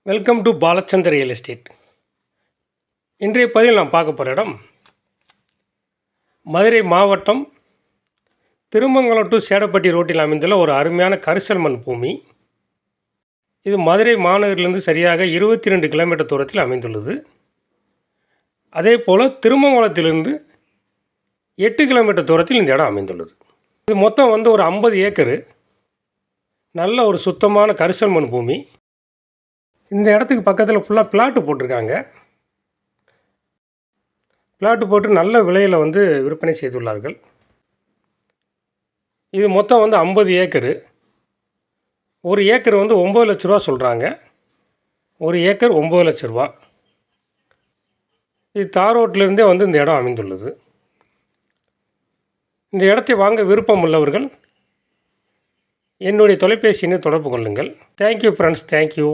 Welcome to Balachander real estate. இன்றைய பதிவில் நான் பார்க்க போகிற இடம் மதுரை மாவட்டம் திருமங்கலம் டு சேடப்பட்டி ரோட்டில் அமைந்துள்ள ஒரு அருமையான கரிசல் மண் பூமி. இது மதுரை மாநகரிலிருந்து சரியாக 22 கிலோமீட்டர் தூரத்தில் அமைந்துள்ளது. அதே போல் திருமங்கலத்திலிருந்து 8 கிலோமீட்டர் தூரத்தில் இந்த இடம் அமைந்துள்ளது. இது மொத்தம் ஒரு 50 ஏக்கரு நல்ல ஒரு சுத்தமான கரிசல் மண் பூமி. இந்த இடத்துக்கு பக்கத்தில் ஃபுல்லாக பிளாட்டு போட்டிருக்காங்க. பிளாட்டு போட்டு நல்ல விலையில் விற்பனை செய்துள்ளார்கள். இது மொத்தம் 50 ஏக்கரு. ஒரு ஏக்கர் 9 லட்ச ரூபா சொல்கிறாங்க. ஒரு ஏக்கர் 9 லட்ச ரூபா. இது தார் ரோட்டிலிருந்தே இந்த இடம் அமைந்துள்ளது. இந்த இடத்தை வாங்க விருப்பம் உள்ளவர்கள் என்னுடைய தொலைபேசி எண்ணை தொடர்பு கொள்ளுங்கள். Thank you friends, thank you.